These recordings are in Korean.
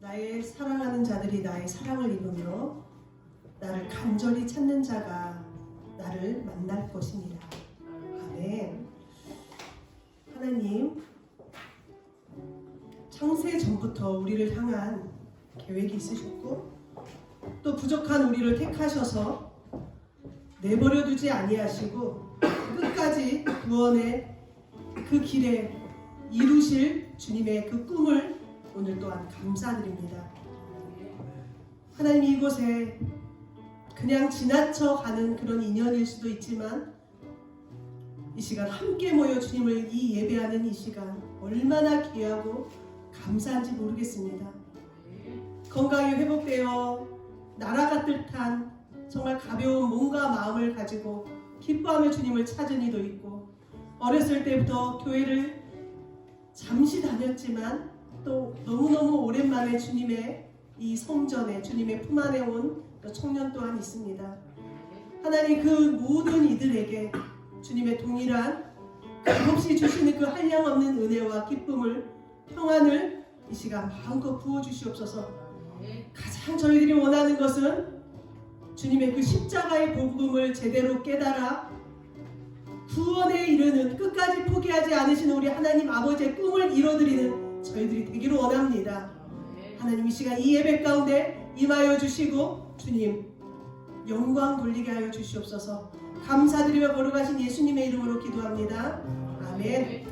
나의 사랑하는 자들이 나의 사랑을 입으며 나를 간절히 찾는 자가 나를 만날 것이니라. 아멘. 하나님, 창세 전부터 우리를 향한 계획이 있으셨고 또 부족한 우리를 택하셔서 내버려 두지 아니하시고 끝까지 구원의 그 길에 이루실 주님의 그 꿈을 오늘 또한 감사드립니다. 하나님, 이곳에 그냥 지나쳐 가는 그런 인연일 수도 있지만 이 시간 함께 모여 주님을 이 예배하는 이 시간 얼마나 귀하고 감사한지 모르겠습니다. 건강이 회복되어 나라가 뜻한 정말 가벼운 몸과 마음을 가지고 기뻐하며 주님을 찾은 이도 있고, 어렸을 때부터 교회를 잠시 다녔지만 또 너무너무 오랜만에 주님의 이 성전에 주님의 품 안에 온 청년 또한 있습니다. 하나님, 그 모든 이들에게 주님의 동일한 값없이 주시는 그 한량없는 은혜와 기쁨을, 평안을 이 시간 마음껏 부어주시옵소서. 가장 저희들이 원하는 것은 주님의 그 십자가의 복음을 제대로 깨달아 구원에 이르는, 끝까지 포기하지 않으시는 우리 하나님 아버지의 꿈을 이뤄드리는 저희들이 되기를 원합니다. 하나님, 이 시간 이 예배 가운데 임하여 주시고 주님 영광 돌리게 하여 주시옵소서. 감사드리며 걸어가신 예수님의 이름으로 기도합니다. 아멘.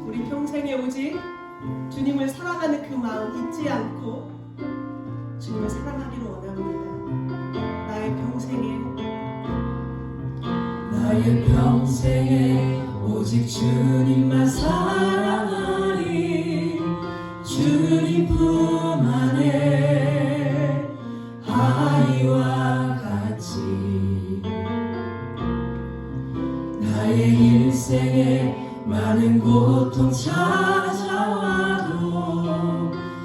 우리 평생에 오직 주님을 사랑하는 그 마음 잊지 않고 주님을 사랑하기를 원합니다. 나의 평생에 오직 주님만 사랑하리. 주님 품 안에 아이와 같이 나의 일생에 많은 고통 찾아와도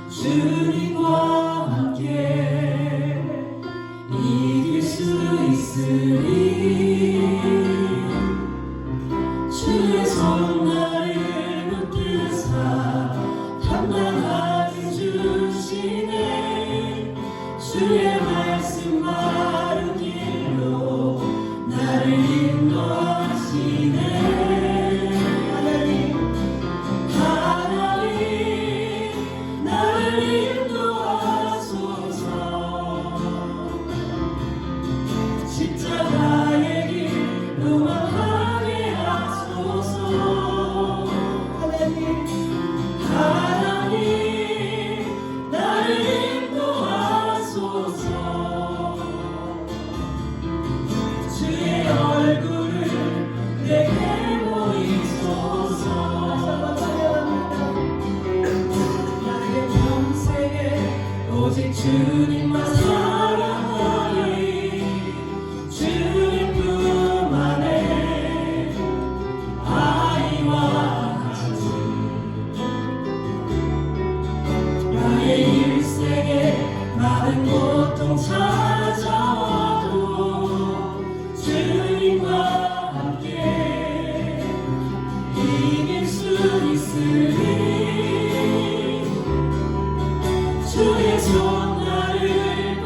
주님과 함께 이길 수 있으리. 주의 손 나를 붙드사 담당하여 주시네. 주의 말씀 바른 길로 나를 인도하시네. 하나님 나를 인도하소서. 십자가의 길 음악하게 하소서. 하나님 나를 인도하소서. 주의 얼굴을 내게 보이소서. 나의 평생에 오직 주님만 사랑하리. 주님 품 안에 아이와 같이 나의 일생에 많은 고통 찾아와도 주님과 함께 이길 수 있으리. 주의 손 나를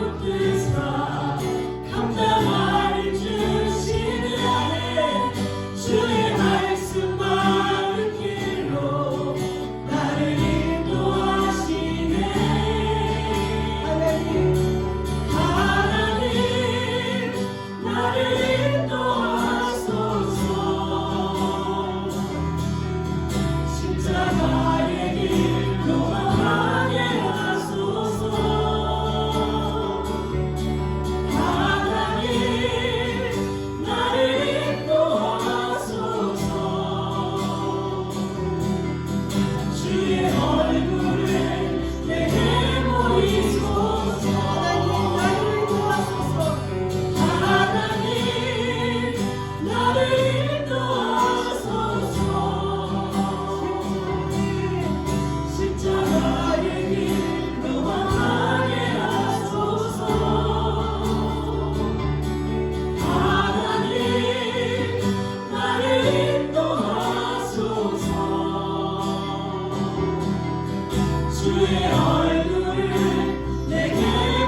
주의 얼굴을 내게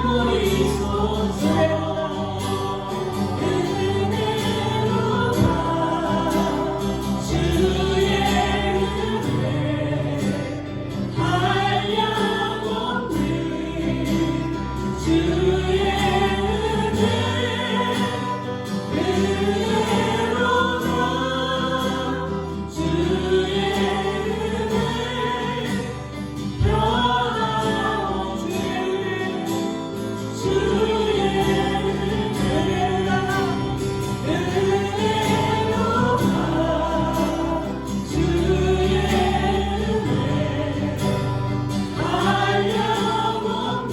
보이소서. 은혜로다 주의 은혜 한량 없는 주의 은혜로다 주의 은혜 변함없는 주의 은혜로다 주의 은혜 한량없는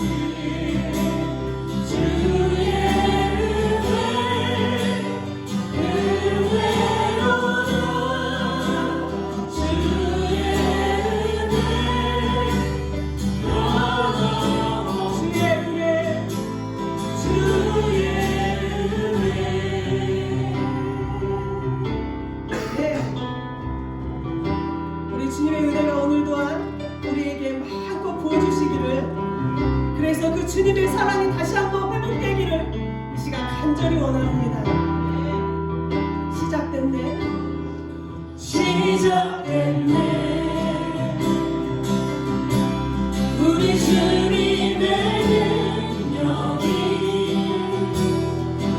주의 네, 우리 주님의 은혜가 오늘 또한 우리에게 마음껏 부어주시기를, 그래서 그 주님의 사랑이 다시 한번 회복되기를 이 시간 간절히 원합니다. 시작됐네. 시작됐네. 우리 주님의 능력이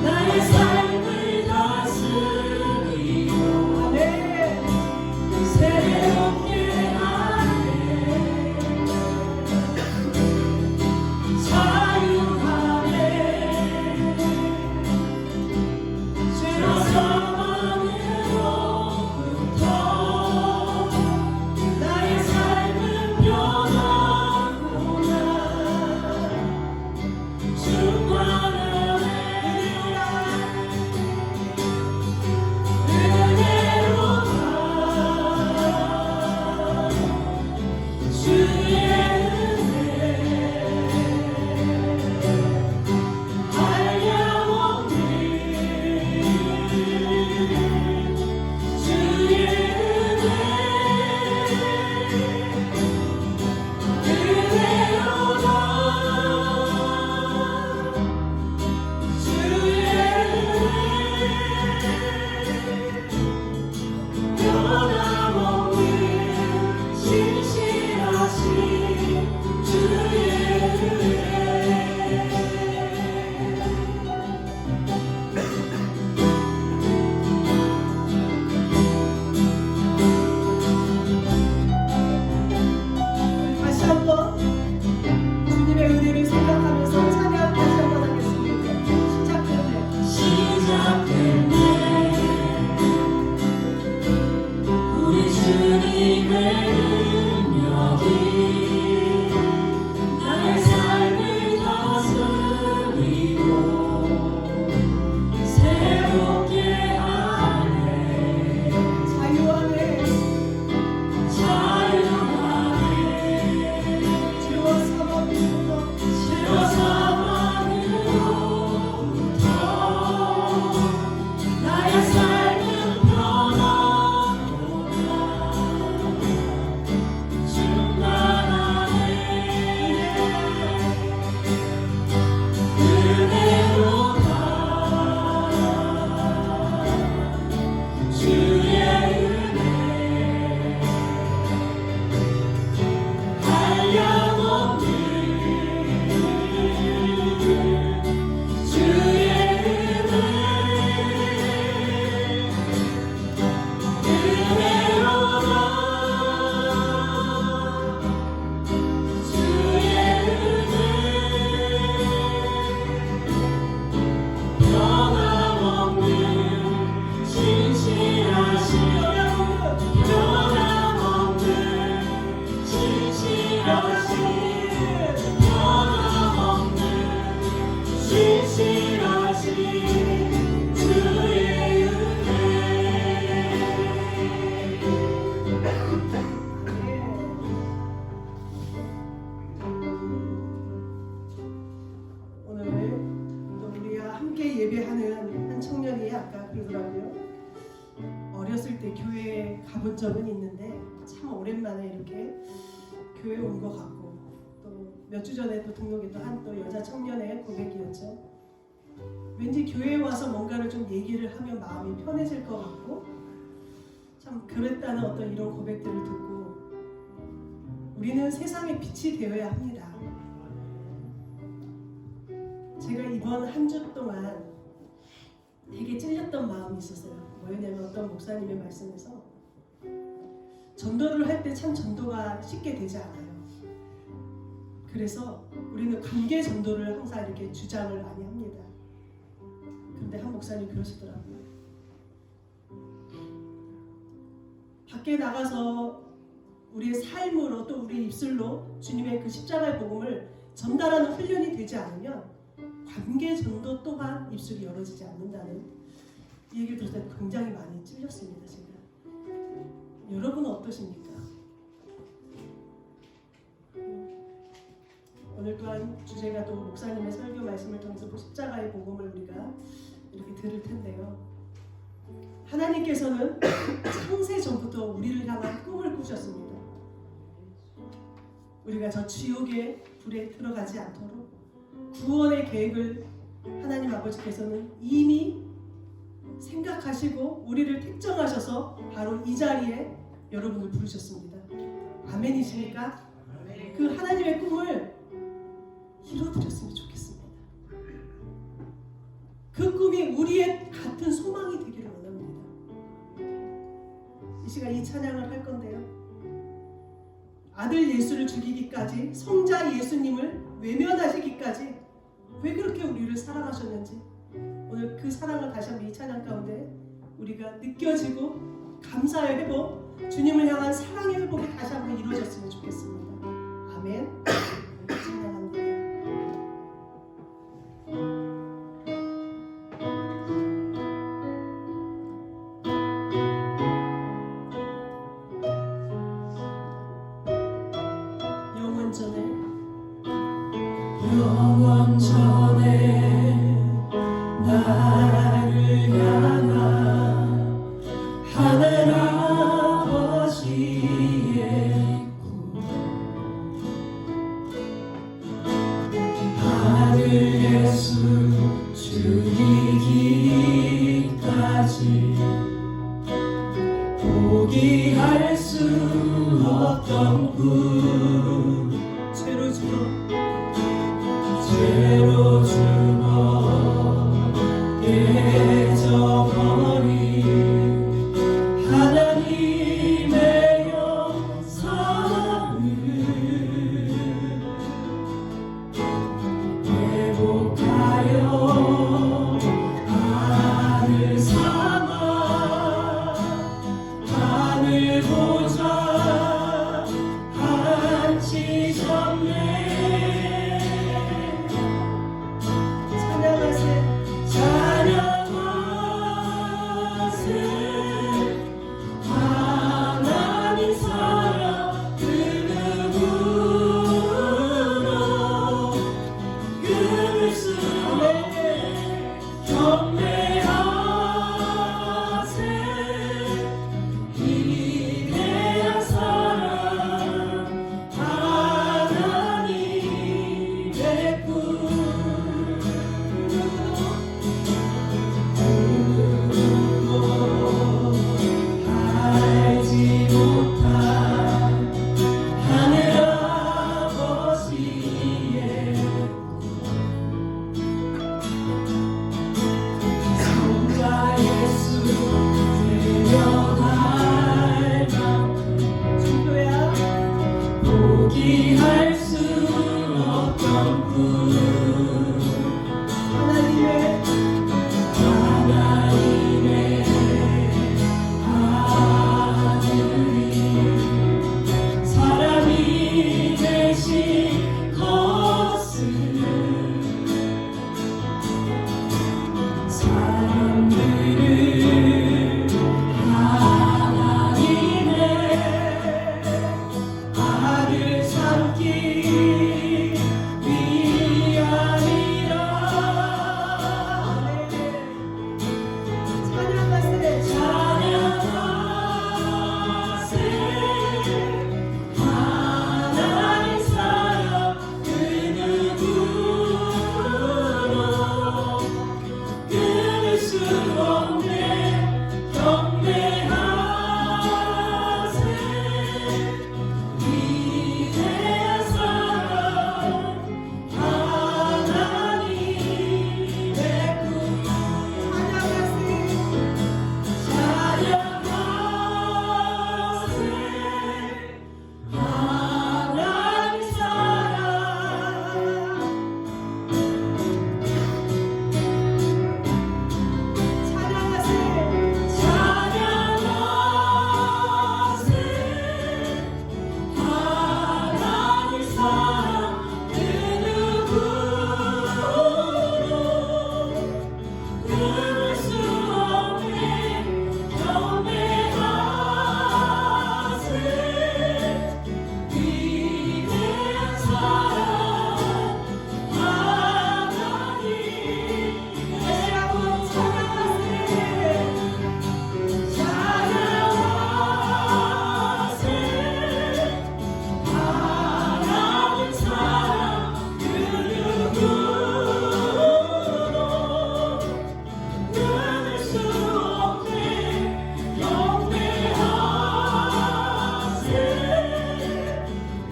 나의 삶을 다스리고 네, 새롭게 하네. 자유하네. 죄와 사망으로부터 나의 삶은 변하구나. 충만하네. 은혜로다 주의 은혜 한량없는 주의 은혜로다 주의 은혜 변함없는 신실하신 주의 은혜 다시 한번 주님의 은혜를 생각하면서 찬양 다시 한번 하겠습니다. 시작됐네. 시작됐네. 우리 주님의 능력이 나의 삶을 다스리고 새롭게 하네. 자유하네. 자유하네. 죄와 사망으로부터 죄와 사망으로부터 나의 삶은 변하구나. 충만하네. 은혜로다 주의 은혜 한량없는 주의 은혜 은혜로다 주의 은혜 변함없는 신실하신 변함없는 신실하신 변함없는 신실하신 주의 은혜 오늘 또 우리와 함께 예배하는 한 청년이 아까 그러더라고요. 어렸을 때 교회에 가본 적은 있는데 참 오랜만에 이렇게 교회 온 것 같고 몇 주 전에 또 등록했던 한 또 여자 청년의 고백이었죠. 왠지 교회에 와서 뭔가를 좀 얘기를 하면 마음이 편해질 것 같고 참 그랬다는 어떤 이런 고백들을 듣고 우리는 세상의 빛이 되어야 합니다. 제가 이번 한 주 동안 되게 찔렸던 마음이 있었어요. 뭐였냐면 어떤 목사님의 말씀에서 전도를 할 때 참 전도가 쉽게 되지 않아요. 그래서 우리는 관계 전도를 항상 이렇게 주장을 많이 합니다. 근데 한 목사님 그러시더라고요. 밖에 나가서 우리의 삶으로 또 우리의 입술로 주님의 그 십자가의 복음을 전달하는 훈련이 되지 않으면 관계 전도 또한 입술이 열어지지 않는다는 이 얘기를 들을 때 굉장히 많이 찔렸습니다. 제가. 여러분은 어떠십니까? 오늘 또한 주제가 또 목사님의 설교 말씀을 통해서 십자가의 복음을 우리가 이렇게 들을 텐데요. 하나님께서는 창세 전부터 우리를 향한 꿈을 꾸셨습니다. 우리가 저 지옥의 불에 들어가지 않도록 구원의 계획을 하나님 아버지께서는 이미 생각하시고 우리를 택정하셔서 바로 이 자리에 여러분을 부르셨습니다. 아멘이십니까? 그 하나님의 꿈을 이뤄드렸으면 좋겠습니다. 그 꿈이 우리의 같은 소망이 되기를 원합니다. 이 시간 이 찬양을 할 건데요. 아들 예수를 죽이기까지 성자 예수님을 외면하시기까지 왜 그렇게 우리를 사랑하셨는지 오늘 그 사랑을 다시 한번 이 찬양 가운데 우리가 느껴지고 감사의 회복, 주님을 향한 사랑의 회복이 다시 한번 이루어졌으면 좋겠습니다. 아멘. 찬양합니다. 영원 전에 나를 향한 하늘 아버지의 꿈 아들 예수 죽이기까지 포기할 수 없던 꿈 죄로 죽어 깨져버린 하나님의 영상을 회복하여 아들 삼아 하늘 보좌 앉히셨네. 포기할 수 없던 꿈 하나님의 아들이 사람이 되신 것을 사람들을 하나님의 아들 삼기 위함이라. 찬양하세 찬양하세 하나님 사랑 그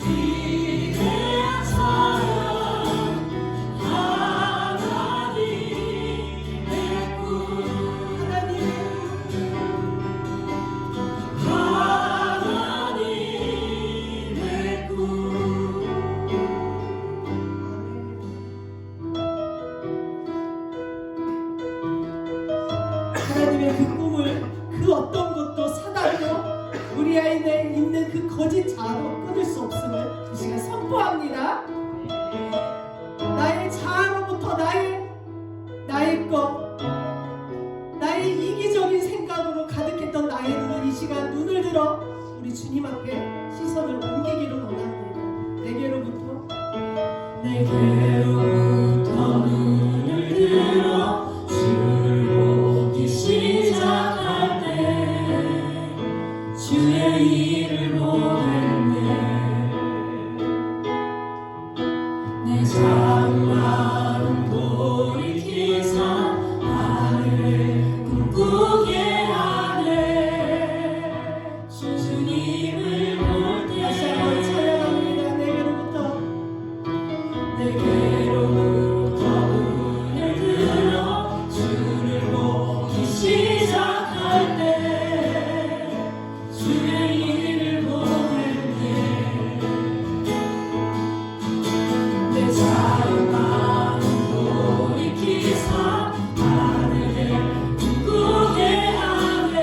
위대한 사랑 하나님의 꿈 하나님의 꿈 하나님의 그 꿈을 그 어떤 것도 사달로 우리 안에 있는 그 거짓 자아로 끊을 수 없음을 이 시간 선포합니다. 나의 자아로부터 나의 것, 나의 이기적인 생각으로 가득했던 나의 눈을 이 시간 눈을 들어 우리 주님 앞에 시선을 옮기기를 원합니다. 내게로부터 눈을 들어 주를 보기 시작할 때 주의 일을 보낼 때내 작은 마음 돌이키사 하늘을 꿈꾸게 하네 주님을 볼 때 다시 한번 찬양합니다. 내게로부터 눈을 들어 주를 보기 시작할 때 주의 일을 보낼 때내 작은 마음 돌이키사 하늘을 꿈꾸게 하네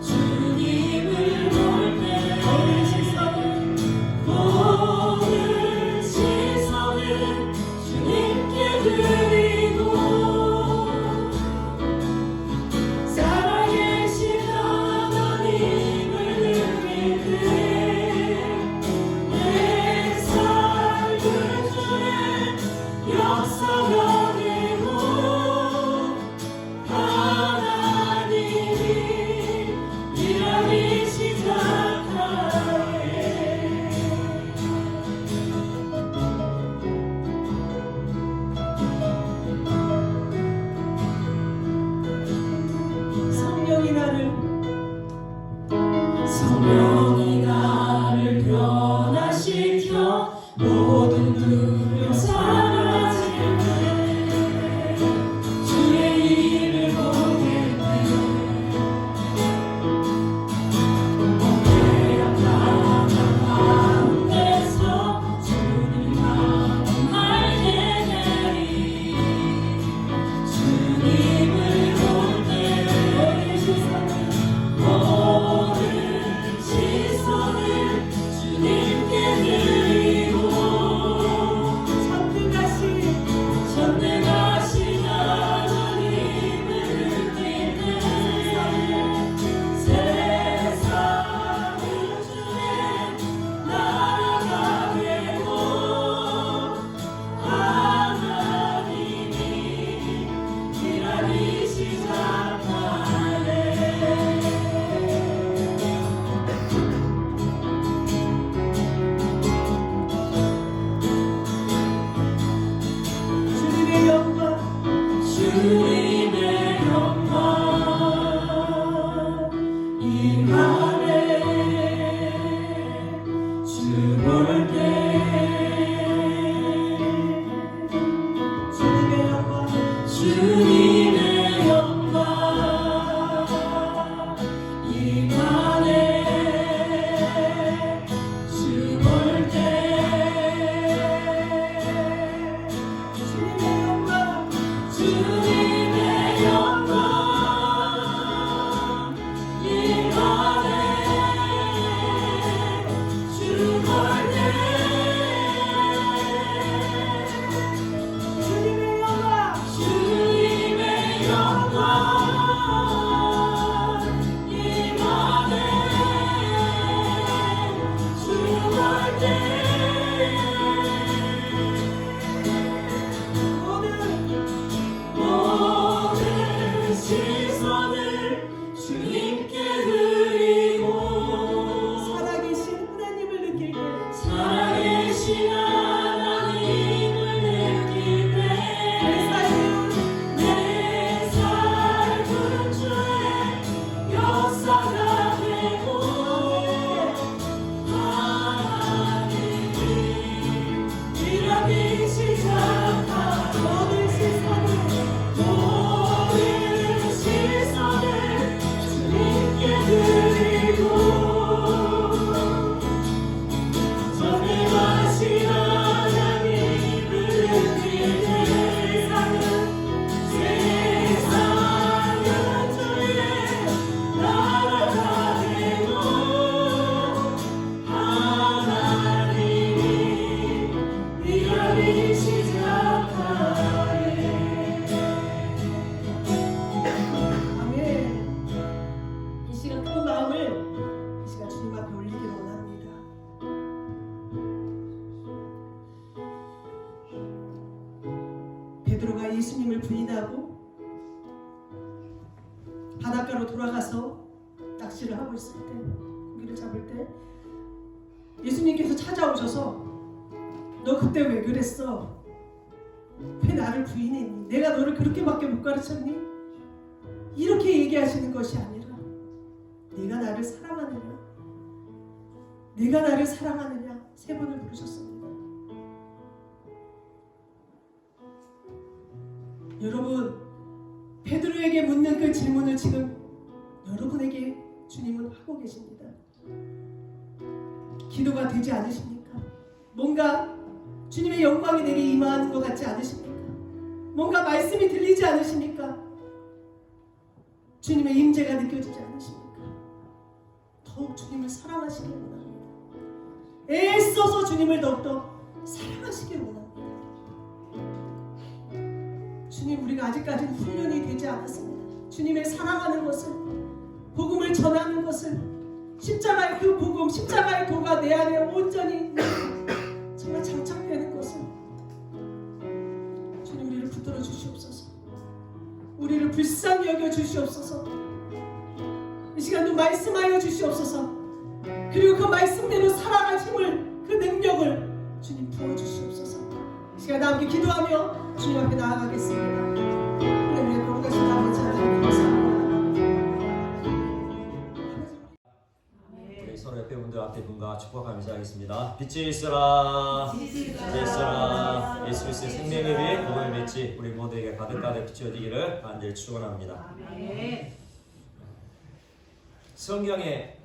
주님을 볼 때 모든 시선을 주님께 드리고 살아계신 하나님을 느낄 때내 삶을 주의 역사가 되고 하나님이 일하기 시작하네 성령이 나를 변화시켜 모든 두려움 사라질 때 주의 일을 보낼 때 약한 가운데서 주님 마음 알게 되리 주님을 볼 때 모든 시선을 주님께 드리고 전능하신 하나님을 느낄 때 세상은 주의 나라가 되고 하나님이 일하기 시작하네 주님의 영광, 주님의 영광 임하네 주 볼 때 주님의 영광, 주님의 영광 임하네 주 볼 때 주님의 영광, 주님의 영광 임하네 주 볼 때 주님의 영광, 주님의 영광 임하네 주 볼 때 모든 시선을 주님께 드리고 살아계신 하나님을 느낄 때 살아계신 하나님을 느낄 내 삶은 때내 삶은 주의 역사가 되고 하나님이 베드로가 예수님을 부인하고 바닷가로 돌아가서 낚시를 하고 있을 때, 고기를 잡을 때 예수님께서 찾아오셔서 너 그때 왜 그랬어? 왜 나를 부인했니? 내가 너를 그렇게밖에 못 가르쳤니? 이렇게 얘기하시는 것이 아니라 네가 나를 사랑하느냐? 네가 나를 사랑하느냐? 3번을 부르셨습니다. 여러분, 베드로에게 묻는 그 질문을 지금 여러분에게 주님은 하고 계십니다. 기도가 되지 않으십니까? 뭔가 주님의 영광이 내게 임하는 것 같지 않으십니까? 뭔가 말씀이 들리지 않으십니까? 주님의 임재가 느껴지지 않으십니까? 더욱 주님을 사랑하시길 원합니다. 애써서 주님을 더욱더 사랑하시길 원합니다. 주님, 우리가 아직까지는 훈련이 되지 않았습니다. 주님을 사랑하는 것을, 복음을 전하는 것을, 십자가의 그 복음, 십자가의 도가 내 안에 온전히 정말 장착되는 것을 주님, 우리를 붙들어 주시옵소서. 우리를 불쌍히 여겨 주시옵소서. 이 시간도 말씀하여 주시옵소서. 그리고 그 말씀대로 살아갈 힘을, 그 능력을 주님 부어주시옵소서. 이 시간 함께 기도하며 주님 앞에 나아가겠습니다. 하나님의 거룩하신 아버지 하나님 감사합니다. 우리 서로 옆에 분들 앞에 분과 축복하면서 하겠습니다. 빛이 있어라, 빛이 있어라. 예수 그리스도의 생명의 위에 복음의 맺지 우리 모두에게 가득가득 비춰지기를 간절히 축원합니다. 성경의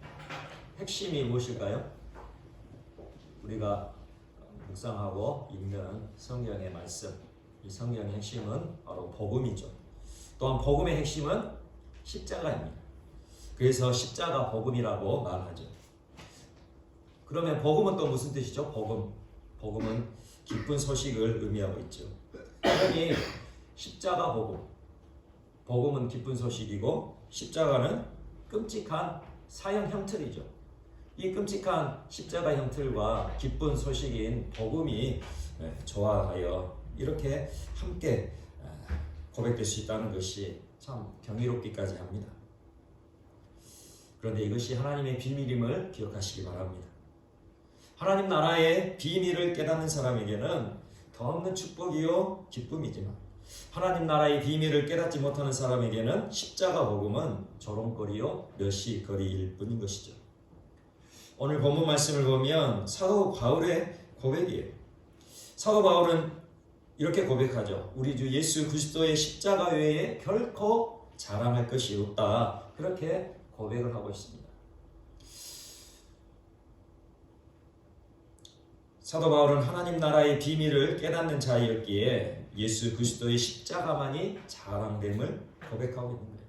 핵심이 무엇일까요? 우리가 묵상하고 읽는 성경의 말씀, 이 성경의 핵심은 바로 복음이죠. 또한 복음의 핵심은 십자가입니다. 그래서 십자가 복음이라고 말하죠. 그러면 복음은 또 무슨 뜻이죠? 복음은 기쁜 소식을 의미하고 있죠. 그러니 십자가 복음은 기쁜 소식이고 십자가는 끔찍한 사형 형틀이죠. 이 끔찍한 십자가 형틀과 기쁜 소식인 복음이 조화하여 이렇게 함께 고백될 수 있다는 것이 참 경이롭기까지 합니다. 그런데 이것이 하나님의 비밀임을 기억하시기 바랍니다. 하나님 나라의 비밀을 깨닫는 사람에게는 더없는 축복이요 기쁨이지만 하나님 나라의 비밀을 깨닫지 못하는 사람에게는 십자가 복음은 조롱거리요 멸시거리일 뿐인 것이죠. 오늘 본문 말씀을 보면 사도 바울의 고백이에요. 사도 바울은 이렇게 고백하죠. 우리 주 예수 그리스도의 십자가 외에 결코 자랑할 것이 없다. 그렇게 고백을 하고 있습니다. 사도 바울은 하나님 나라의 비밀을 깨닫는 자였기에 예수 그리스도의 십자가만이 자랑됨을 고백하고 있는 거예요.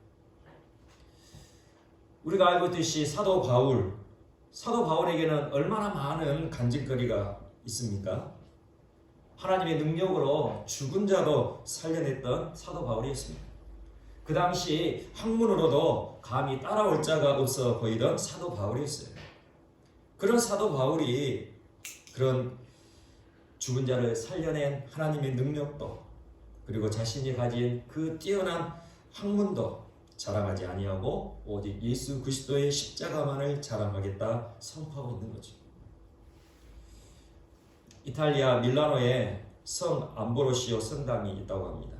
우리가 알고 있듯이 사도 바울에게는 얼마나 많은 간증거리가 있습니까? 하나님의 능력으로 죽은 자도 살려냈던 사도 바울이었습니다. 그 당시 학문으로도 감히 따라올 자가 없어 보이던 사도 바울이었어요. 그런 사도 바울이 그런 죽은 자를 살려낸 하나님의 능력도 그리고 자신이 가진 그 뛰어난 학문도 자랑하지 아니하고 오직 예수 그리스도의 십자가만을 자랑하겠다 선포하고 있는 거죠. 이탈리아 밀라노에 성 암브로시오 성당이 있다고 합니다.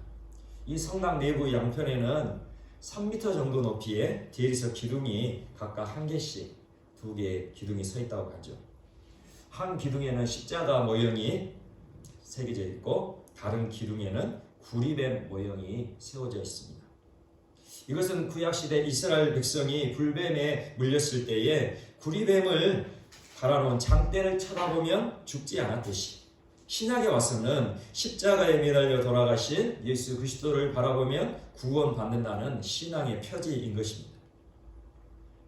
이 성당 내부 양편에는 3m 정도 높이의 대리석 기둥이 각각 한 개씩 2개의 기둥이 서 있다고 하죠. 한 기둥에는 십자가 모형이 새겨져 있고 다른 기둥에는 구리뱀 모형이 세워져 있습니다. 이것은 구약시대 이스라엘 백성이 불뱀에 물렸을 때에 구리뱀을 달아놓은 장대를 쳐다보면 죽지 않았듯이 신약에 와서는 십자가에 매달려 돌아가신 예수 그리스도를 바라보면 구원받는다는 신앙의 표지인 것입니다.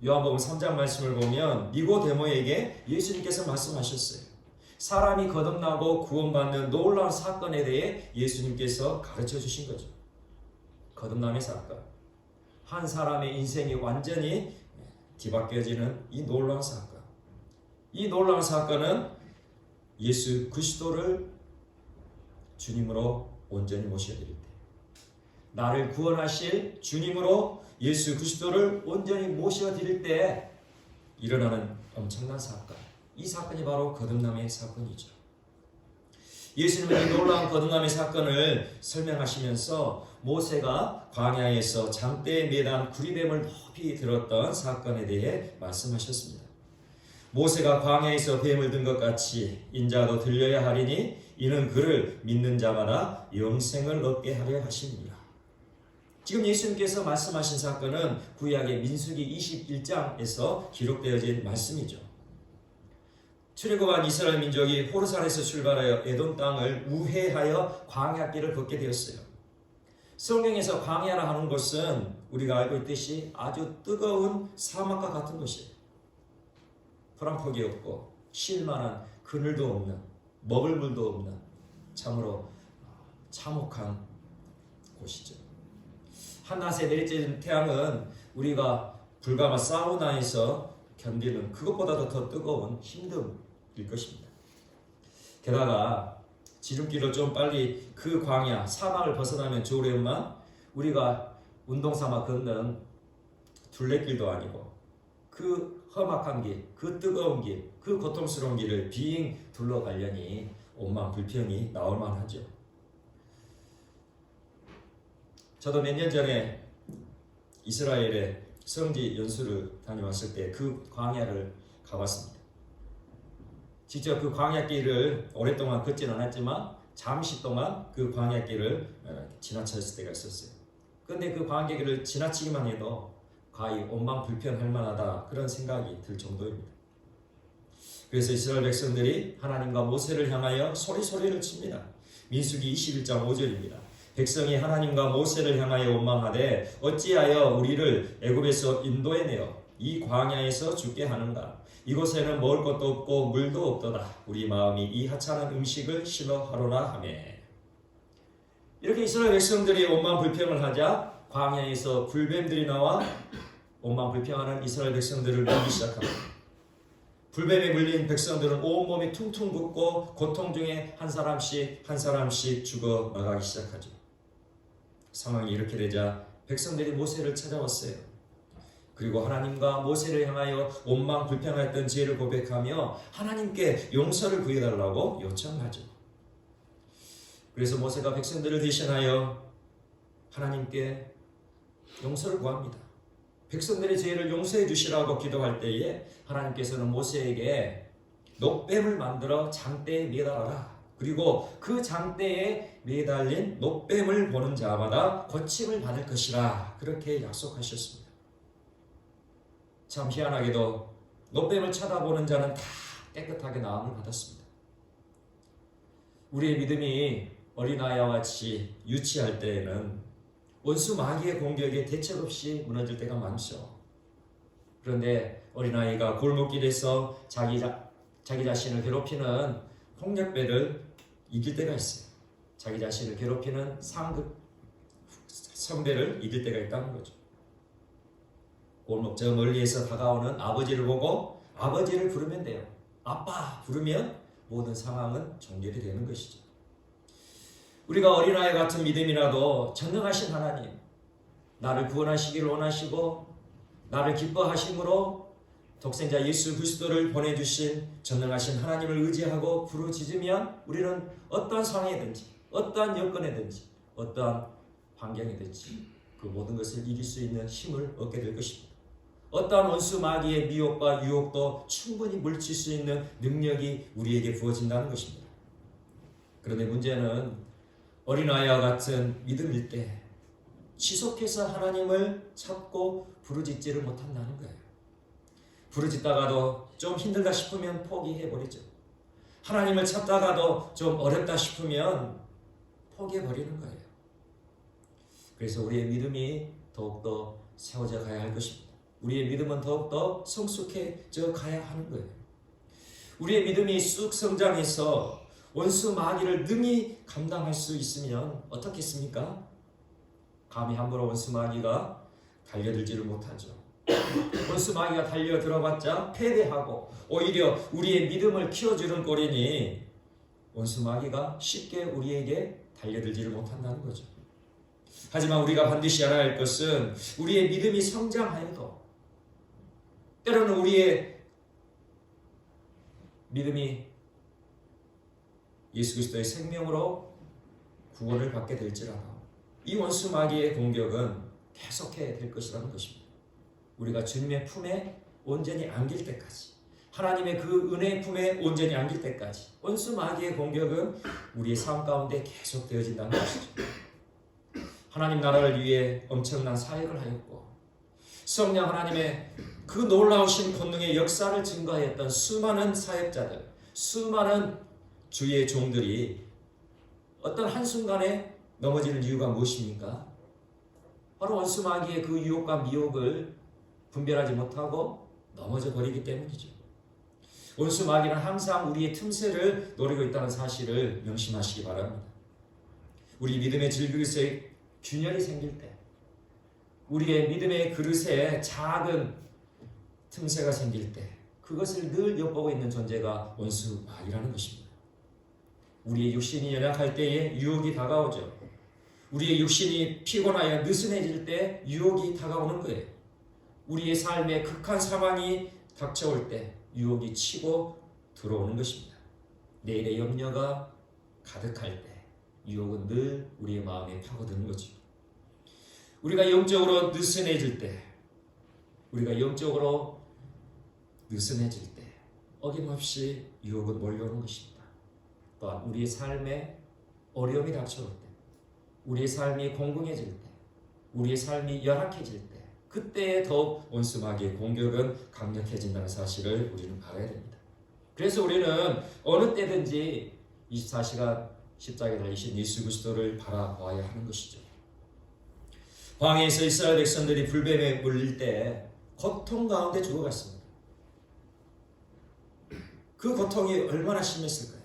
요한복음 3장 말씀을 보면 니고데모에게 예수님께서 말씀하셨어요. 사람이 거듭나고 구원받는 놀라운 사건에 대해 예수님께서 가르쳐 주신 거죠. 거듭남의 사건. 한 사람의 인생이 완전히 뒤바뀌어지는 이 놀라운 사건. 이 놀라운 사건은 예수 그리스도를 주님으로 온전히 모셔드릴 때, 나를 구원하실 주님으로 예수 그리스도를 온전히 모셔드릴 때 일어나는 엄청난 사건, 이 사건이 바로 거듭남의 사건이죠. 예수님은 이 놀라운 거듭남의 사건을 설명하시면서 모세가 광야에서 장대에 매단 구리뱀을 높이 들었던 사건에 대해 말씀하셨습니다. 모세가 광야에서 뱀을 든 것 같이 인자도 들려야 하리니 이는 그를 믿는 자마다 영생을 얻게 하려 하십니다. 지금 예수님께서 말씀하신 사건은 구약의 민수기 21장에서 기록되어진 말씀이죠. 출애굽한 이스라엘 민족이 호르산에서 출발하여 에돔 땅을 우회하여 광야길을 걷게 되었어요. 성경에서 광야라 하는 곳은 우리가 알고 있듯이 아주 뜨거운 사막과 같은 곳이에요. 풀한폭이 없고 쉴 만한 그늘도 없는, 먹을 물도 없는 참으로 참혹한 곳이죠. 한낮에 내리쬐는 태양은 우리가 불가마 사우나에서 견디는 그것보다도 더 뜨거운 힘듦일 것입니다. 게다가 지름길로 좀 빨리 그 광야 사막을 벗어나면 좋으련만 우리가 운동삼아 걷는 둘레길도 아니고 그 험악한 길, 그 뜨거운 길, 그 고통스러운 길을 빙 둘러가려니 온만 불평이 나올 만하죠. 저도 몇 년 전에 이스라엘에 성지 연수를 다녀왔을 때 그 광야를 가봤습니다. 직접 그 광야길을 오랫동안 걷지는 않았지만 잠시 동안 그 광야길을 지나쳤을 때가 있었어요. 그런데 그 광야길을 지나치기만 해도 거의 온망불편할 만하다, 그런 생각이 들 정도입니다. 그래서 이스라엘 백성들이 하나님과 모세를 향하여 소리를 칩니다. 민수기 21장 5절입니다. 백성이 하나님과 모세를 향하여 원망하되 어찌하여 우리를 애굽에서 인도해내어 이 광야에서 죽게 하는가? 이곳에는 먹을 것도 없고 물도 없도다. 우리 마음이 이 하찮은 음식을 싫어하로나 하며. 이렇게 이스라엘 백성들이 원망불평을 하자 광야에서 불뱀들이 나와 원망불평하는 이스라엘 백성들을 물기 시작합니다. 불뱀에 물린 백성들은 온몸이 퉁퉁 붓고 고통 중에 한 사람씩 죽어 나가기 시작하죠. 상황이 이렇게 되자 백성들이 모세를 찾아왔어요. 그리고 하나님과 모세를 향하여 원망불평했던 죄를 고백하며 하나님께 용서를 구해달라고 요청하죠. 그래서 모세가 백성들을 대신하여 하나님께 용서를 구합니다. 백성들의 죄를 용서해 주시라고 기도할 때에 하나님께서는 모세에게 녹뱀을 만들어 장대에 매달아라. 그리고 그 장대에 매달린 녹뱀을 보는 자마다 고침을 받을 것이라, 그렇게 약속하셨습니다. 참 희한하게도 녹뱀을 쳐다보는 자는 다 깨끗하게 나음을 받았습니다. 우리의 믿음이 어린아이와 같이 유치할 때에는 원수 마귀의 공격에 대책 없이 무너질 때가 많죠. 그런데 어린아이가 골목길에서 자기 자신을 괴롭히는 폭력배를 이길 때가 있어요. 자기 자신을 괴롭히는 상급 선배를 이길 때가 있다는 거죠. 골목 저 멀리에서 다가오는 아버지를 보고 아버지를 부르면 돼요. 아빠 부르면 모든 상황은 종결이 되는 것이죠. 우리가 어린아이 같은 믿음이라도 전능하신 하나님, 나를 구원하시기를 원하시고 나를 기뻐하심으로 독생자 예수 그리스도를 보내주신 전능하신 하나님을 의지하고 부르짖으면 우리는 어떠한 상황이든지 어떠한 여건이든지 어떠한 환경이든지 그 모든 것을 이길 수 있는 힘을 얻게 될 것입니다. 어떠한 원수 마귀의 미혹과 유혹도 충분히 물칠 수 있는 능력이 우리에게 부어진다는 것입니다. 그런데 문제는 어린아이와 같은 믿음일 때 지속해서 하나님을 찾고 부르짖지를 못한다는 거예요. 부르짖다가도 좀 힘들다 싶으면 포기해버리죠. 하나님을 찾다가도 좀 어렵다 싶으면 포기해버리는 거예요. 그래서 우리의 믿음이 더욱더 세워져 가야 할 것입니다. 우리의 믿음은 더욱더 성숙해져 가야 하는 거예요. 우리의 믿음이 쑥 성장해서 원수 마귀를 능히 감당할 수 있으면 어떻겠습니까? 감히 함부로 원수 마귀가 달려들지를 못하죠. 원수 마귀가 달려들어봤자 패배하고 오히려 우리의 믿음을 키워주는 꼴이니 원수 마귀가 쉽게 우리에게 달려들지를 못한다는 거죠. 하지만 우리가 반드시 알아야 할 것은 우리의 믿음이 성장하여도 때로는 우리의 믿음이 예수 그리스도의 생명으로 구원을 받게 될지라도 이 원수 마귀의 공격은 계속해야 될 것이라는 것입니다. 우리가 주님의 품에 온전히 안길 때까지, 하나님의 그 은혜의 품에 온전히 안길 때까지 원수 마귀의 공격은 우리의 삶 가운데 계속 되어진다는 것이죠. 하나님 나라를 위해 엄청난 사역을 하였고 성령 하나님의 그 놀라우신 권능의 역사를 증거하였던 수많은 사역자들, 수많은 주의 종들이 어떤 한순간에 넘어지는 이유가 무엇입니까? 바로 원수 마귀의 그 유혹과 미혹을 분별하지 못하고 넘어져 버리기 때문이죠. 원수 마귀는 항상 우리의 틈새를 노리고 있다는 사실을 명심하시기 바랍니다. 우리 믿음의 질그릇에 균열이 생길 때, 우리의 믿음의 그릇에 작은 틈새가 생길 때 그것을 늘 엿보고 있는 존재가 원수 마귀라는 것입니다. 우리의 육신이 연약할 때에 유혹이 다가오죠. 우리의 육신이 피곤하여 느슨해질 때 유혹이 다가오는 거예요. 우리의 삶에 극한 상황이 닥쳐올 때 유혹이 치고 들어오는 것입니다. 내일의 염려가 가득할 때 유혹은 늘 우리의 마음에 파고드는 거죠. 우리가 영적으로 느슨해질 때, 우리가 영적으로 느슨해질 때 어김없이 유혹은 몰려오는 것입니다. 또한 우리의 삶에 어려움이 닥쳐올 때, 우리의 삶이 공공해질 때, 우리의 삶이 열악해질 때, 그때에 더욱 원수 마귀의 공격은 강력해진다는 사실을 우리는 알아야 됩니다. 그래서 우리는 어느 때든지 24시간 십자가에 달리신 예수 그리스도를 바라보아야 하는 것이죠. 광야에서 이스라엘 백성들이 불뱀에 물릴 때 고통 가운데 죽어갔습니다. 그 고통이 얼마나 심했을까요?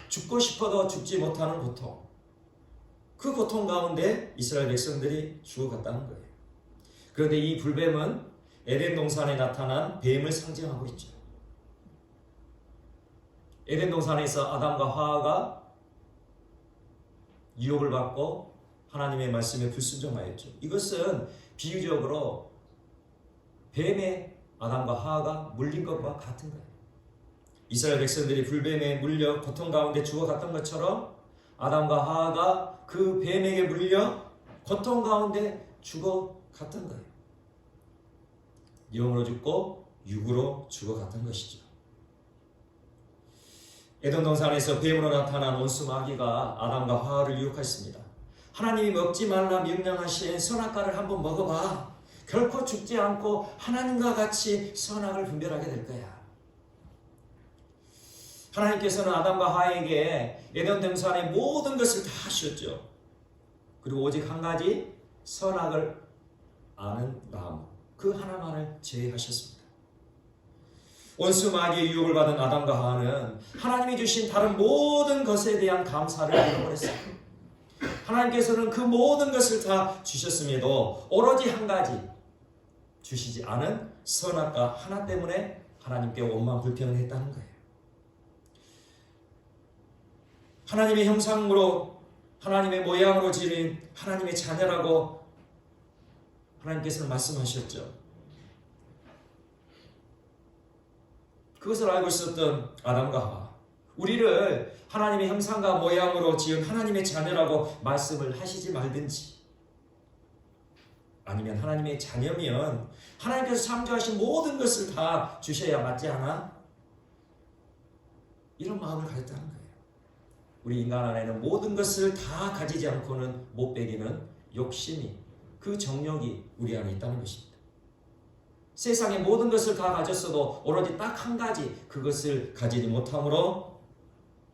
죽고 싶어도 죽지 못하는 고통. 그 고통 가운데 이스라엘 백성들이 죽어갔다는 거예요. 그런데 이 불뱀은 에덴 동산에 나타난 뱀을 상징하고 있죠. 에덴 동산에서 아담과 하와가 유혹을 받고 하나님의 말씀에 불순종하였죠. 이것은 비유적으로 뱀에 아담과 하와가 물린 것과 같은 거예요. 이스라엘 백성들이 불뱀에 물려 고통 가운데 죽어갔던 것처럼 아담과 하와가 그 뱀에게 물려 고통 가운데 죽어갔던 거예요. 영으로 죽고 육으로 죽어갔던 것이죠. 에덴 동산에서 뱀으로 나타난 원수 마귀가 아담과 하와를 유혹했습니다. 하나님이 먹지 말라 명령하신 선악과를 한번 먹어봐. 결코 죽지 않고 하나님과 같이 선악을 분별하게 될 거야. 하나님께서는 아담과 하와에게 에덴 동산의 모든 것을 다 주셨죠. 그리고 오직 한 가지 선악을 아는 나무, 그 하나만을 제외하셨습니다. 원수 마귀의 유혹을 받은 아담과 하와는 하나님이 주신 다른 모든 것에 대한 감사를 잃어버렸어요. 하나님께서는 그 모든 것을 다 주셨음에도 오로지 한 가지 주시지 않은 선악과 하나 때문에 하나님께 원망 불평을 했다는 거예요. 하나님의 형상으로, 하나님의 모양으로 지은 하나님의 자녀라고 하나님께서는 말씀하셨죠. 그것을 알고 있었던 아담과 하와, 우리를 하나님의 형상과 모양으로 지은 하나님의 자녀라고 말씀을 하시지 말든지, 아니면 하나님의 자녀면 하나님께서 창조하신 모든 것을 다 주셔야 맞지 않아? 이런 마음을 가졌다는 거예요. 우리 인간 안에는 모든 것을 다 가지지 않고는 못 배기는 욕심이, 그 정욕이 우리 안에 있다는 것입니다. 세상의 모든 것을 다 가졌어도 오로지 딱 한 가지 그것을 가지지 못함으로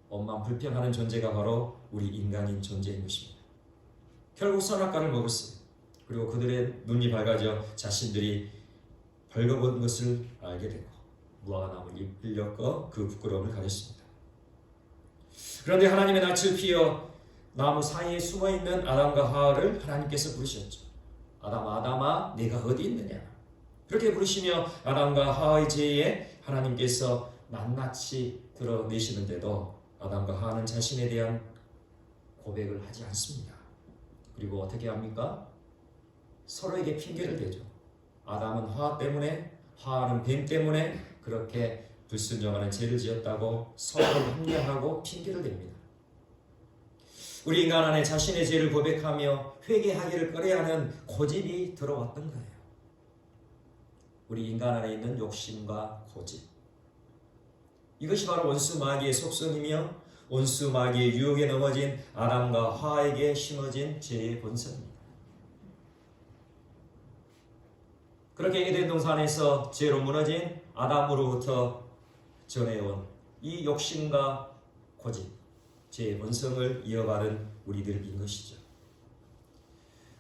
원망 불평하는 존재가 바로 우리 인간인 존재인 것입니다. 결국 선악과를 먹었어요. 그리고 그들의 눈이 밝아져 자신들이 벌거벗은 것을 알게 되고 무화과 나무를 잎을 엮어 그 부끄러움을 가졌습니다. 그런데 하나님의 낯을 피어 나무 사이에 숨어있는 아담과 하와를 하나님께서 부르셨죠. 아담아, 아담아, 네가 어디 있느냐? 그렇게 부르시며 아담과 하와의 죄에 하나님께서 낱낱이 드러내시는데도 아담과 하와는 자신에 대한 고백을 하지 않습니다. 그리고 어떻게 합니까? 서로에게 핑계를 대죠. 아담은 하와 때문에, 하와는 뱀 때문에 그렇게 불순종하는 죄를 지었다고 서로를 합리화하고 핑계를 댑니다. 우리 인간 안에 자신의 죄를 고백하며 회개하기를 꺼려야 하는 고집이 들어왔던 거예요. 우리 인간 안에 있는 욕심과 고집. 이것이 바로 원수 마귀의 속성이며 원수 마귀의 유혹에 넘어진 아담과 하와에게 심어진 죄의 본성입니다. 그렇게 에덴 동산에서 죄로 무너진 아담으로부터 전해온 이 욕심과 고집, 죄의 본성을 이어받은 우리들인 것이죠.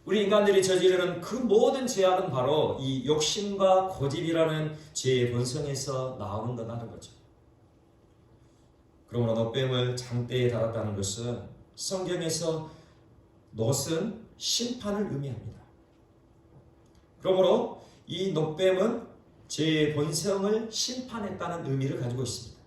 우리 인간들이 저지르는 그 모든 죄악은 바로 이 욕심과 고집이라는 죄의 본성에서 나오는 거라는 거죠. 그러므로 노뱀을 장대에 달았다는 것은 성경에서 놋은 심판을 의미합니다. 그러므로 이 노뱀은 죄의 본성을 심판했다는 의미를 가지고 있습니다.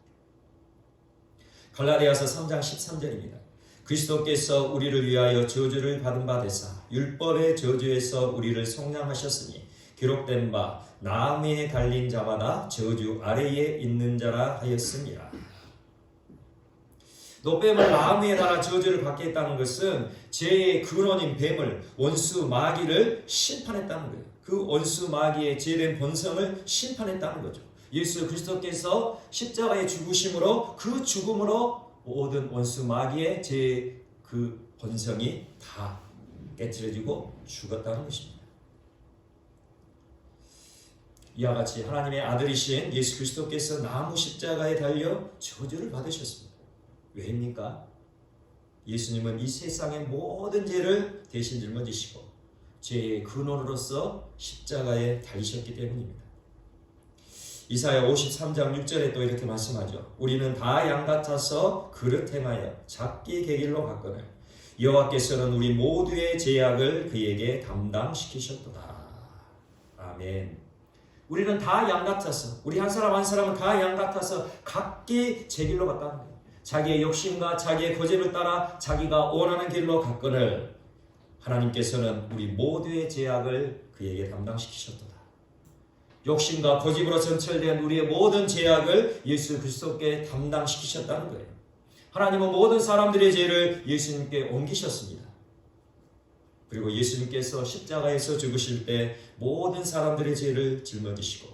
갈라디아서 3장 13절입니다. 그리스도께서 우리를 위하여 저주를 받은 바 되사 율법의 저주에서 우리를 속량하셨으니 기록된 바 나무에 달린 자마다 저주 아래에 있는 자라 하였습니다. 노뱀을 나무에 달아 저주를 받게 했다는 것은 죄의 근원인 뱀을, 원수 마귀를 심판했다는 거예요. 그 원수 마귀의 죄된 본성을 심판했다는 거죠. 예수 그리스도께서 십자가의 죽으심으로 그 죽음으로 모든 원수 마귀의 죄의 그 본성이 다 깨트려지고 죽었다는 것입니다. 이와 같이 하나님의 아들이신 예수 그리스도께서 나무 십자가에 달려 저주를 받으셨습니다. 왜입니까? 예수님은 이 세상의 모든 죄를 대신 짊어지시고 죄의 근원으로서 십자가에 달리셨기 때문입니다. 이사야 53장 6절에 또 이렇게 말씀하죠. 우리는 다 양같아서 그릇 행하여 작기 객일로 갔거늘 여호와께서는 우리 모두의 죄악을 그에게 담당시키셨도다. 아멘. 우리는 다 양같아서, 우리 한 사람 한 사람은 다 양같아서 각기 제 길로 갔다는 거예요. 자기의 욕심과 자기의 고집을 따라 자기가 원하는 길로 갔거늘 하나님께서는 우리 모두의 죄악을 그에게 담당시키셨도다. 욕심과 고집으로 전철된 우리의 모든 죄악을 예수 그리스도께 담당시키셨다는 거예요. 하나님은 모든 사람들의 죄를 예수님께 옮기셨습니다. 그리고 예수님께서 십자가에서 죽으실 때 모든 사람들의 죄를 짊어지시고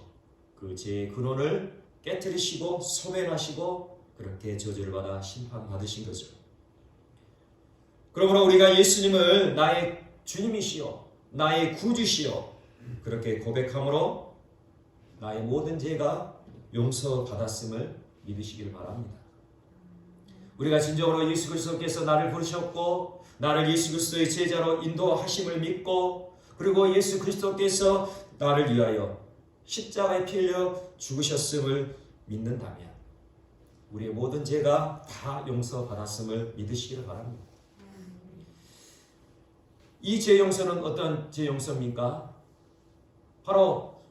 그 죄의 근원을 깨뜨리시고 소멸하시고 그렇게 저주를 받아 심판받으신 거죠. 그러므로 우리가 예수님을 나의 주님이시여 나의 구주시여 그렇게 고백함으로 나의 모든 죄가 용서받았음을 믿으시길 바랍니다. 우리가 진정으로 예수 그리스도께서 나를 부르셨고 나를 예수 그리스도의 제자로 인도하심을 믿고 그리고 예수 그리스도께서 나를 위하여 십자가에 피 흘려 죽으셨음을 믿는다면 우리의 모든 죄가 다 용서받았음을 믿으시기를 바랍니다. 이 죄 용서는 어떤 죄 용서입니까? 바로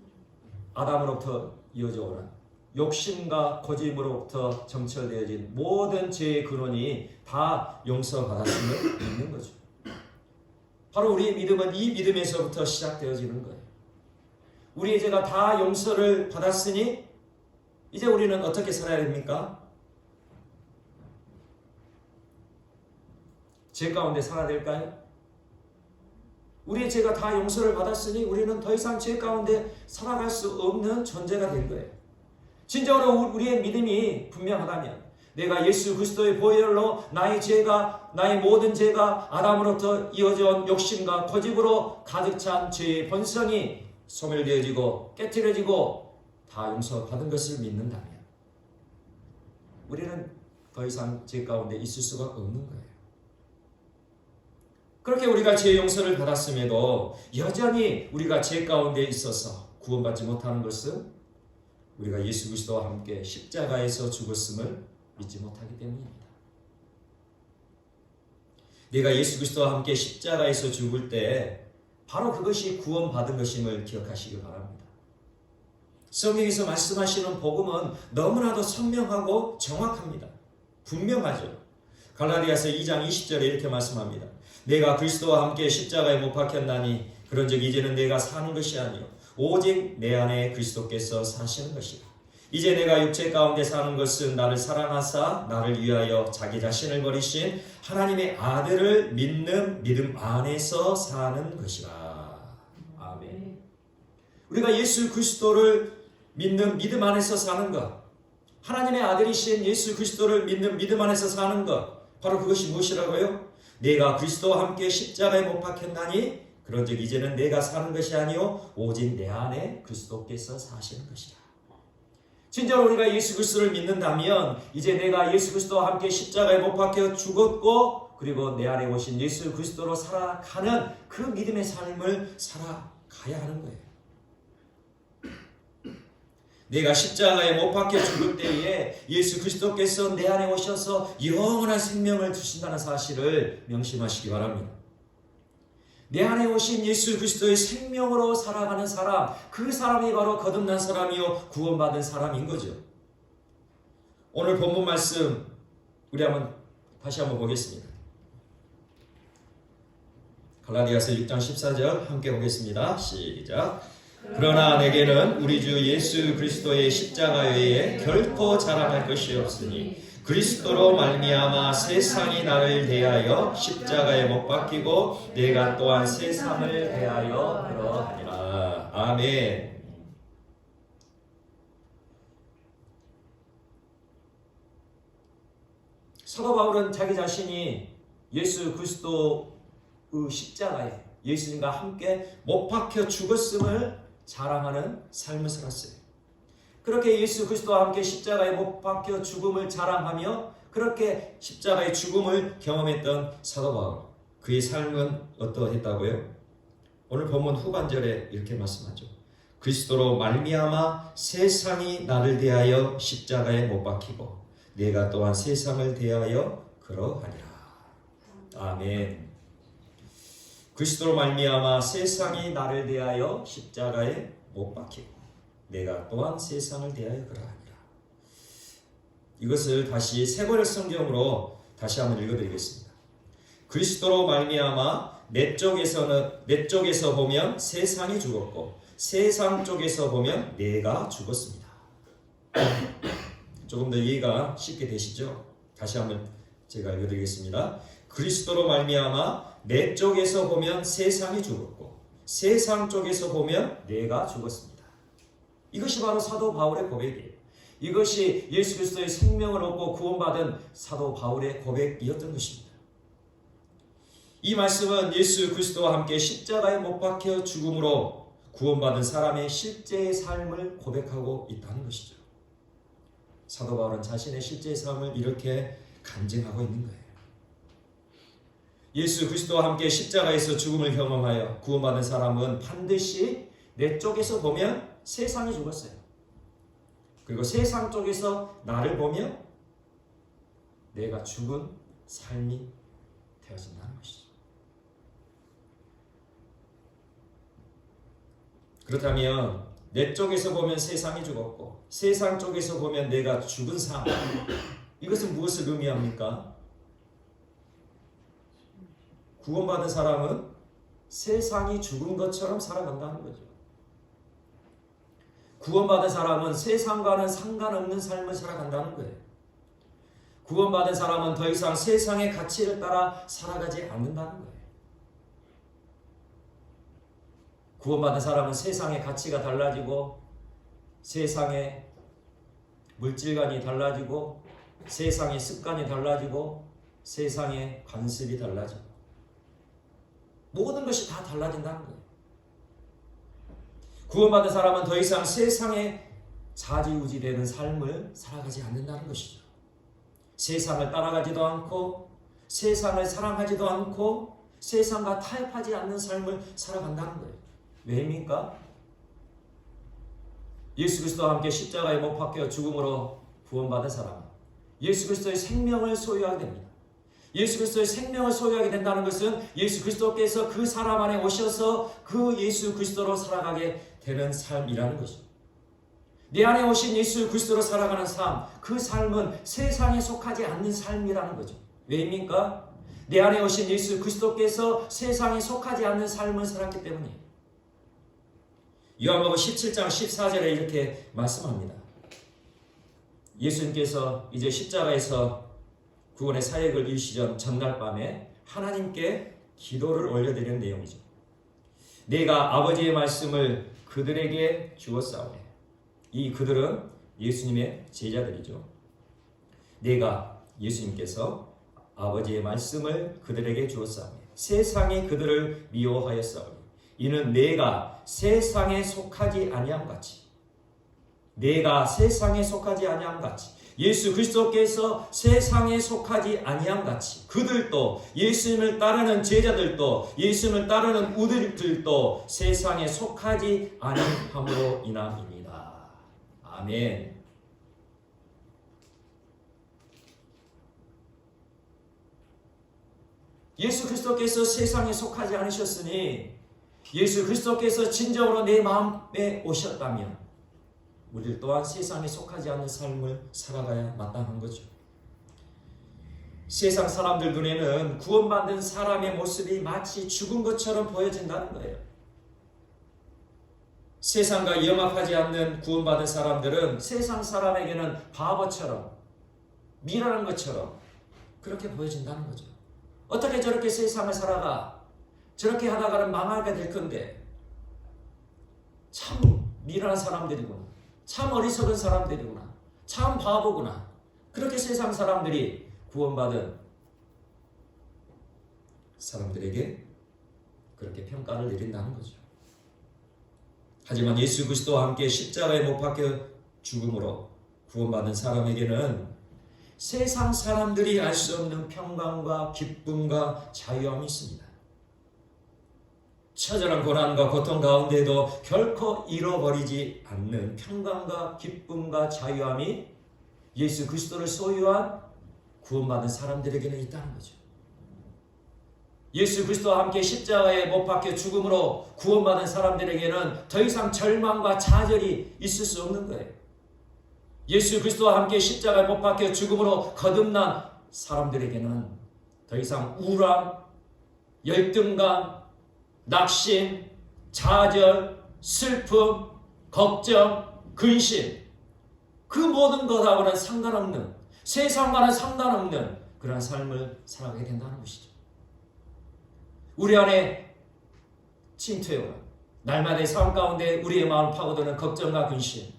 아담으로부터 이어져 오는 욕심과 고집으로부터 점철되어진 모든 죄의 근원이 다 용서받았음을 믿는 거죠. 바로 우리의 믿음은 이 믿음에서부터 시작되어지는 거예요. 우리의 죄가 다 용서를 받았으니 이제 우리는 어떻게 살아야 됩니까? 죄 가운데 살아야 될까요? 우리의 죄가 다 용서를 받았으니 우리는 더 이상 죄 가운데 살아갈 수 없는 존재가 된 거예요. 진정으로 우리의 믿음이 분명하다면 내가 예수 그리스도의 보혈로 나의 죄가 나의 모든 죄가 아담으로부터 이어져 온 욕심과 고집으로 가득 찬 죄의 본성이 소멸되어지고 깨트려지고 다 용서받은 것을 믿는다면 우리는 더 이상 죄 가운데 있을 수가 없는 거예요. 그렇게 우리가 죄 용서를 받았음에도 여전히 우리가 죄 가운데 있어서 구원받지 못하는 것은 우리가 예수 그리스도와 함께 십자가에서 죽었음을 믿지 못하기 때문입니다. 내가 예수 그리스도와 함께 십자가에서 죽을 때 바로 그것이 구원받은 것임을 기억하시기 바랍니다. 성경에서 말씀하시는 복음은 너무나도 선명하고 정확합니다. 분명하죠. 갈라디아서 2장 20절에 이렇게 말씀합니다. 내가 그리스도와 함께 십자가에 못 박혔나니 그런즉 이제는 내가 사는 것이 아니요 오직 내 안에 그리스도께서 사시는 것이라. 이제 내가 육체 가운데 사는 것은 나를 사랑하사 나를 위하여 자기 자신을 버리신 하나님의 아들을 믿는 믿음 안에서 사는 것이라. 아멘. 우리가 예수 그리스도를 믿는 믿음 안에서 사는 것, 하나님의 아들이신 예수 그리스도를 믿는 믿음 안에서 사는 것, 바로 그것이 무엇이라고요? 내가 그리스도와 함께 십자가에 못 박혔나니 그런즉 이제는 내가 사는 것이 아니요 오직 내 안에 그리스도께서 사시는 것이라. 진짜로 우리가 예수 그리스도를 믿는다면 이제 내가 예수 그리스도와 함께 십자가에 못 박혀 죽었고 그리고 내 안에 오신 예수 그리스도로 살아가는 그 믿음의 삶을 살아가야 하는 거예요. 내가 십자가에 못 박혀 죽을 때에 예수 그리스도께서 내 안에 오셔서 영원한 생명을 주신다는 사실을 명심하시기 바랍니다. 내 안에 오신 예수 그리스도의 생명으로 살아가는 사람, 그 사람이 바로 거듭난 사람이요 구원받은 사람인 거죠. 오늘 본문 말씀 우리 다시 한번 보겠습니다. 갈라디아서 6장 14절 함께 보겠습니다. 시작. 그러나 내게는 우리 주 예수 그리스도의 십자가 외에 결코 자랑할 것이 없으니 그리스도로 말미암아 세상이 나를 대하여 십자가에 못 박히고 내가 또한 세상을 대하여 그러하니라. 아멘. 사도 바울은 자기 자신이 예수 그리스도의 십자가에 예수님과 함께 못 박혀 죽었음을 자랑하는 삶을 살았어요. 그렇게 예수 그리스도와 함께 십자가에 못 박혀 죽음을 자랑하며 그렇게 십자가의 죽음을 경험했던 사도 바울, 그의 삶은 어떠했다고요? 오늘 본문 후반절에 이렇게 말씀하죠. 그리스도로 말미암아 세상이 나를 대하여 십자가에 못 박히고 내가 또한 세상을 대하여 그러하니라. 아멘. 그리스도로 말미암아 세상이 나를 대하여 십자가에 못 박히고 내가 또한 세상을 대하여 그러하니라. 이것을 다시 세번역 성경으로 다시 한번 읽어드리겠습니다. 그리스도로 말미암아 내 쪽에서 보면 세상이 죽었고 세상 쪽에서 보면 내가 죽었습니다. 조금 더 이해가 쉽게 되시죠? 다시 한번 제가 읽어드리겠습니다. 그리스도로 말미암아 내 쪽에서 보면 세상이 죽었고 세상 쪽에서 보면 내가 죽었습니다. 이것이 바로 사도 바울의 고백이에요. 이것이 예수 그리스도의 생명을 얻고 구원받은 사도 바울의 고백이었던 것입니다. 이 말씀은 예수 그리스도와 함께 십자가에 못 박혀 죽음으로 구원받은 사람의 실제의 삶을 고백하고 있다는 것이죠. 사도 바울은 자신의 실제의 삶을 이렇게 간증하고 있는 거예요. 예수 그리스도와 함께 십자가에서 죽음을 경험하여 구원받은 사람은 반드시 내 쪽에서 보면 세상이 죽었어요. 그리고 세상 쪽에서 나를 보면 내가 죽은 삶이 되어진다는 것이죠. 그렇다면 내 쪽에서 보면 세상이 죽었고 세상 쪽에서 보면 내가 죽은 삶, 이것은 무엇을 의미합니까? 구원받은 사람은 세상이 죽은 것처럼 살아간다는 거죠. 구원받은 사람은 세상과는 상관없는 삶을 살아간다는 거예요. 구원받은 사람은 더 이상 세상의 가치를 따라 살아가지 않는다는 거예요. 구원받은 사람은 세상의 가치가 달라지고 세상의 물질관이 달라지고 세상의 습관이 달라지고 세상의 관습이 달라지고 모든 것이 다 달라진다는 거예요. 구원받은 사람은 더 이상 세상에 좌지우지되는 삶을 살아가지 않는다는 것이죠. 세상을 따라가지도 않고 세상을 사랑하지도 않고 세상과 타협하지 않는 삶을 살아간다는 거예요. 왜입니까? 예수 그리스도와 함께 십자가에 못 박혀 죽음으로 구원받은 사람은 예수 그리스도의 생명을 소유하게 됩니다. 예수 그리스도의 생명을 소유하게 된다는 것은 예수 그리스도께서 그 사람 안에 오셔서 그 예수 그리스도로 살아가게 되는 삶이라는 것입니다. 내 안에 오신 예수 그리스도로 살아가는 삶, 그 삶은 세상에 속하지 않는 삶이라는 거죠. 왜입니까? 내 안에 오신 예수 그리스도께서 세상에 속하지 않는 삶을 살았기 때문이에요. 요한복음 17장 14절에 이렇게 말씀합니다. 예수님께서 이제 십자가에서 구원의 사역을 이루시던 전날 밤에 하나님께 기도를 올려드리는 내용이죠. 내가 아버지의 말씀을 그들에게 주었사오니, 이 그들은 예수님의 제자들이죠. 내가, 예수님께서 아버지의 말씀을 그들에게 주었사오니 세상이 그들을 미워하였사오니 이는 내가 세상에 속하지 아니함같이, 내가 세상에 속하지 아니함같이, 예수 그리스도께서 세상에 속하지 아니함같이 그들도, 예수님을 따르는 제자들도, 예수님을 따르는 우리들도 세상에 속하지 아니함으로 인함입니다. 아멘. 예수 그리스도께서 세상에 속하지 않으셨으니, 예수 그리스도께서 진정으로 내 마음에 오셨다면 우리들 또한 세상에 속하지 않는 삶을 살아가야 마땅한 거죠. 세상 사람들 눈에는 구원받은 사람의 모습이 마치 죽은 것처럼 보여진다는 거예요. 세상과 영합하지 않는 구원받은 사람들은 세상 사람에게는 바보처럼, 미련한 것처럼 그렇게 보여진다는 거죠. 어떻게 저렇게 세상을 살아가? 저렇게 하다가는 망하게 될 건데, 참 미련한 사람들이구나, 참 어리석은 사람들이구나, 참 바보구나, 그렇게 세상 사람들이 구원받은 사람들에게 그렇게 평가를 내린다는 거죠. 하지만 예수 그리스도와 함께 십자가에 못 박혀 죽음으로 구원받은 사람에게는 세상 사람들이 알 수 없는 평강과 기쁨과 자유함이 있습니다. 처절한 고난과 고통 가운데도 결코 잃어버리지 않는 평강과 기쁨과 자유함이 예수 그리스도를 소유한 구원받은 사람들에게는 있다는 거죠. 예수 그리스도와 함께 십자가에 못 박혀 죽음으로 구원받은 사람들에게는 더 이상 절망과 좌절이 있을 수 없는 거예요. 예수 그리스도와 함께 십자가에 못 박혀 죽음으로 거듭난 사람들에게는 더 이상 우울함, 열등감, 낙심, 좌절, 슬픔, 걱정, 근심, 그 모든 것하고는 상관없는, 세상과는 상관없는 그런 삶을 살아가게 된다는 것이죠. 우리 안에 침투해오는 날마다의 삶 가운데 우리의 마음을 파고드는 걱정과 근심,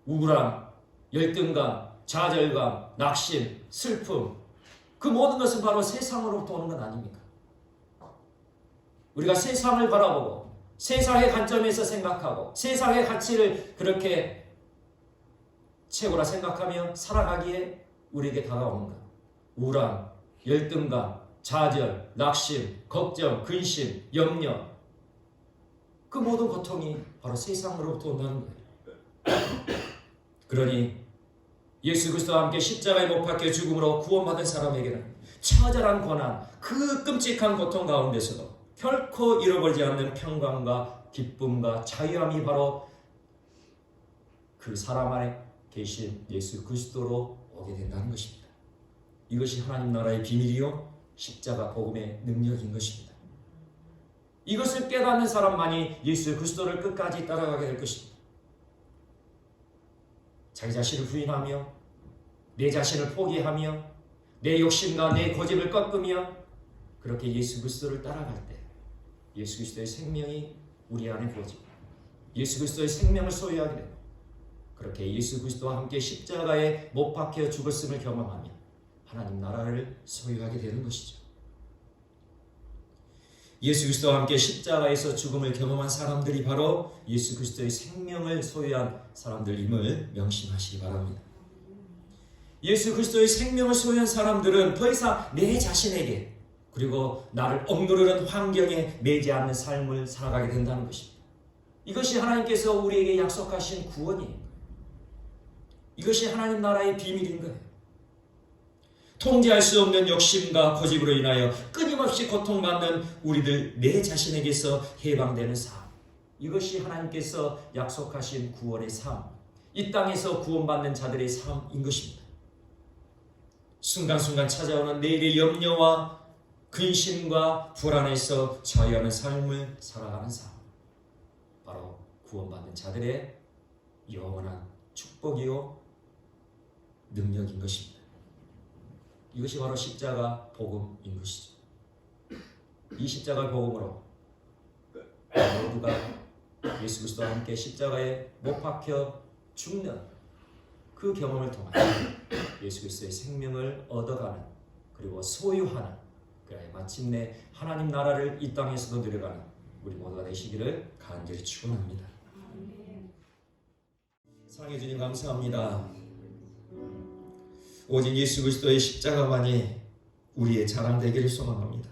우울함, 열등감, 좌절감, 낙심, 슬픔, 그 모든 것은 바로 세상으로부터 오는 건 아닙니까? 우리가 세상을 바라보고 세상의 관점에서 생각하고 세상의 가치를 그렇게 최고라 생각하며 살아가기에 우리에게 다가오는 것, 우울함, 열등감, 좌절, 낙심, 걱정, 근심, 염려, 그 모든 고통이 바로 세상으로부터 온다는 거예요. 그러니 예수 그리스도와 함께 십자가에 못 박혀 죽음으로 구원받은 사람에게는 처절한 고난, 그 끔찍한 고통 가운데서도 결코 잃어버리지 않는 평강과 기쁨과 자유함이 바로 그 사람 안에 계신 예수 그리스도로 오게 된다는 것입니다. 이것이 하나님 나라의 비밀이요 십자가 복음의 능력인 것입니다. 이것을 깨닫는 사람만이 예수 그리스도를 끝까지 따라가게 될 것입니다. 자기 자신을 부인하며 내 자신을 포기하며 내 욕심과 내 고집을 꺾으며 그렇게 예수 그리스도를 따라갈 때 예수 그리스도의 생명이 우리 안에 부어지고 예수 그리스도의 생명을 소유하게 됩니다. 그렇게 예수 그리스도와 함께 십자가에 못 박혀 죽었음을 경험하며 하나님 나라를 소유하게 되는 것이죠. 예수 그리스도와 함께 십자가에서 죽음을 경험한 사람들이 바로 예수 그리스도의 생명을 소유한 사람들임을 명심하시기 바랍니다. 예수 그리스도의 생명을 소유한 사람들은 더 이상 내 자신에게 그리고 나를 억누르는 환경에 매지 않는 삶을 살아가게 된다는 것입니다. 이것이 하나님께서 우리에게 약속하신 구원이에요. 이것이 하나님 나라의 비밀인 거예요. 통제할 수 없는 욕심과 고집으로 인하여 끊임없이 고통받는 우리들 내 자신에게서 해방되는 삶, 이것이 하나님께서 약속하신 구원의 삶, 이 땅에서 구원받는 자들의 삶인 것입니다. 순간순간 찾아오는 내일의 염려와 근심과 불안에서 자유하는 삶을 살아가는 삶, 바로 구원받는 자들의 영원한 축복이요 능력인 것입니다. 이것이 바로 십자가 복음인 것이죠. 이 십자가 복음으로 모두가 예수 그리스도와 함께 십자가에 못 박혀 죽는 그 경험을 통해 예수 그리스도의 생명을 얻어가는, 그리고 소유하는, 그래 마침내 하나님 나라를 이 땅에서도 누려가는 우리 모두가 되시기를 간절히 축원합니다. 사랑해 주님 감사합니다. 오직 예수 그리스도의 십자가만이 우리의 자랑 되기를 소망합니다.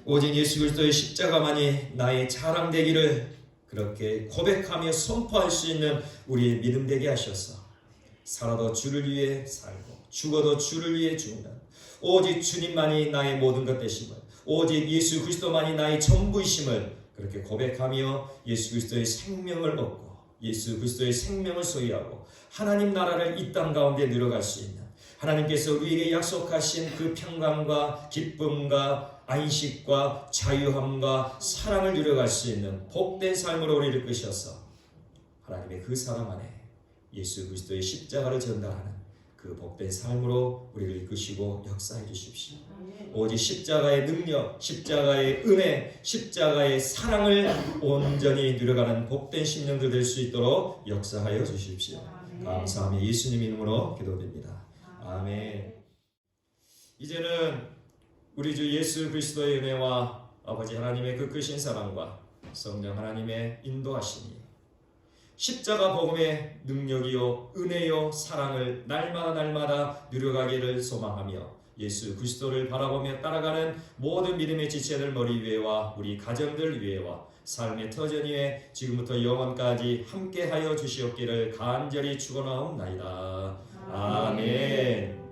오직 예수 그리스도의 십자가만이 나의 자랑 되기를 그렇게 고백하며 선포할 수 있는 우리의 믿음 되게 하셔서 살아도 주를 위해 살고 죽어도 주를 위해 죽는 오직 주님만이 나의 모든 것 되심을, 오직 예수 그리스도만이 나의 전부이심을 그렇게 고백하며 예수 그리스도의 생명을 얻고 예수 그리스도의 생명을 소유하고 하나님 나라를 이 땅 가운데 누려갈 수 있는, 하나님께서 우리에게 약속하신 그 평강과 기쁨과 안식과 자유함과 사랑을 누려갈 수 있는 복된 삶으로 우리를 이끄셔서 하나님의 그 사랑 안에 예수 그리스도의 십자가를 전달하는 그 복된 삶으로 우리를 이끄시고 역사해 주십시오. 오직 십자가의 능력, 십자가의 은혜, 십자가의 사랑을 온전히 누려가는 복된 심령들 될 수 있도록 역사하여 주십시오. 감사하며 예수님 이름으로 기도드립니다. 아멘. 이제는 우리 주 예수 그리스도의 은혜와 아버지 하나님의 그 크신 사랑과 성령 하나님의 인도하심이 십자가 복음의 능력이요 은혜요 사랑을 날마다 누려가기를 소망하며 예수 그리스도를 바라보며 따라가는 모든 믿음의 지체들 머리 위에와 우리 가정들 위에와 삶의 터전 위에 지금부터 영원까지 함께하여 주시옵기를 간절히 축원하옵나이다. 아멘.